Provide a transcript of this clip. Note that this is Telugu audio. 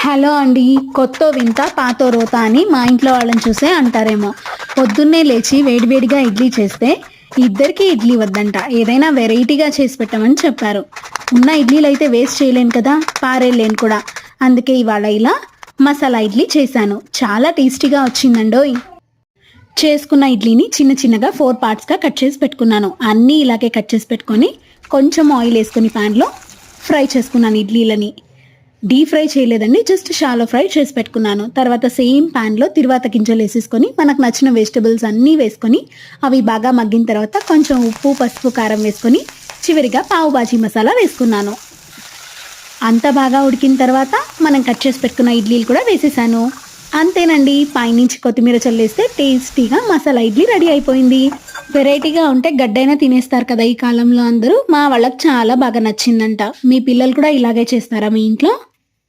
హలో అండి. కొత్తో వింత పాతో రోత అని మా ఇంట్లో వాళ్ళని చూసే అంటారేమో. పొద్దున్నే లేచి వేడివేడిగా ఇడ్లీ చేస్తే ఇద్దరికి ఇడ్లీ వద్దంట, ఏదైనా వెరైటీగా చేసి పెట్టమని చెప్పారు. ఉన్న ఇడ్లీలు అయితే వేస్ట్ చేయలేను కదా, పారేయలేను కూడా. అందుకే ఇవాళ ఇలా మసాలా ఇడ్లీ చేశాను. చాలా టేస్టీగా వచ్చిందండోయ్. చేసుకున్న ఇడ్లీని చిన్న చిన్నగా 4 పార్ట్స్గా కట్ చేసి పెట్టుకున్నాను. అన్నీ ఇలాగే కట్ చేసి పెట్టుకొని కొంచెం ఆయిల్ వేసుకొని ప్యాన్లో ఫ్రై చేసుకున్నాను ఇడ్లీలని. డీప్ ఫ్రై చేయలేదండి, జస్ట్ షాలో ఫ్రై చేసి పెట్టుకున్నాను. తర్వాత సేమ్ ప్యాన్లో తిరువాత గింజలు వేసేసుకొని మనకు నచ్చిన వెజిటబుల్స్ అన్నీ వేసుకొని అవి బాగా మగ్గిన తర్వాత కొంచెం ఉప్పు, పసుపు, కారం వేసుకొని చివరిగా పావు బాజీ మసాలా వేసుకున్నాను. అంత బాగా ఉడికిన తర్వాత మనం కట్ చేసి పెట్టుకున్న ఇడ్లీలు కూడా వేసేసాను. అంతేనండి, పైనుంచి కొత్తిమీర చల్లేస్తే టేస్టీగా మసాలా ఇడ్లీ రెడీ అయిపోయింది. వెరైటీగా ఉంటే గడ్డైనా తినేస్తారు కదా ఈ కాలంలో అందరూ. మా వాళ్ళకి చాలా బాగా నచ్చిందంట. మీ పిల్లలు కూడా ఇలాగే చేస్తారా మీ ఇంట్లో?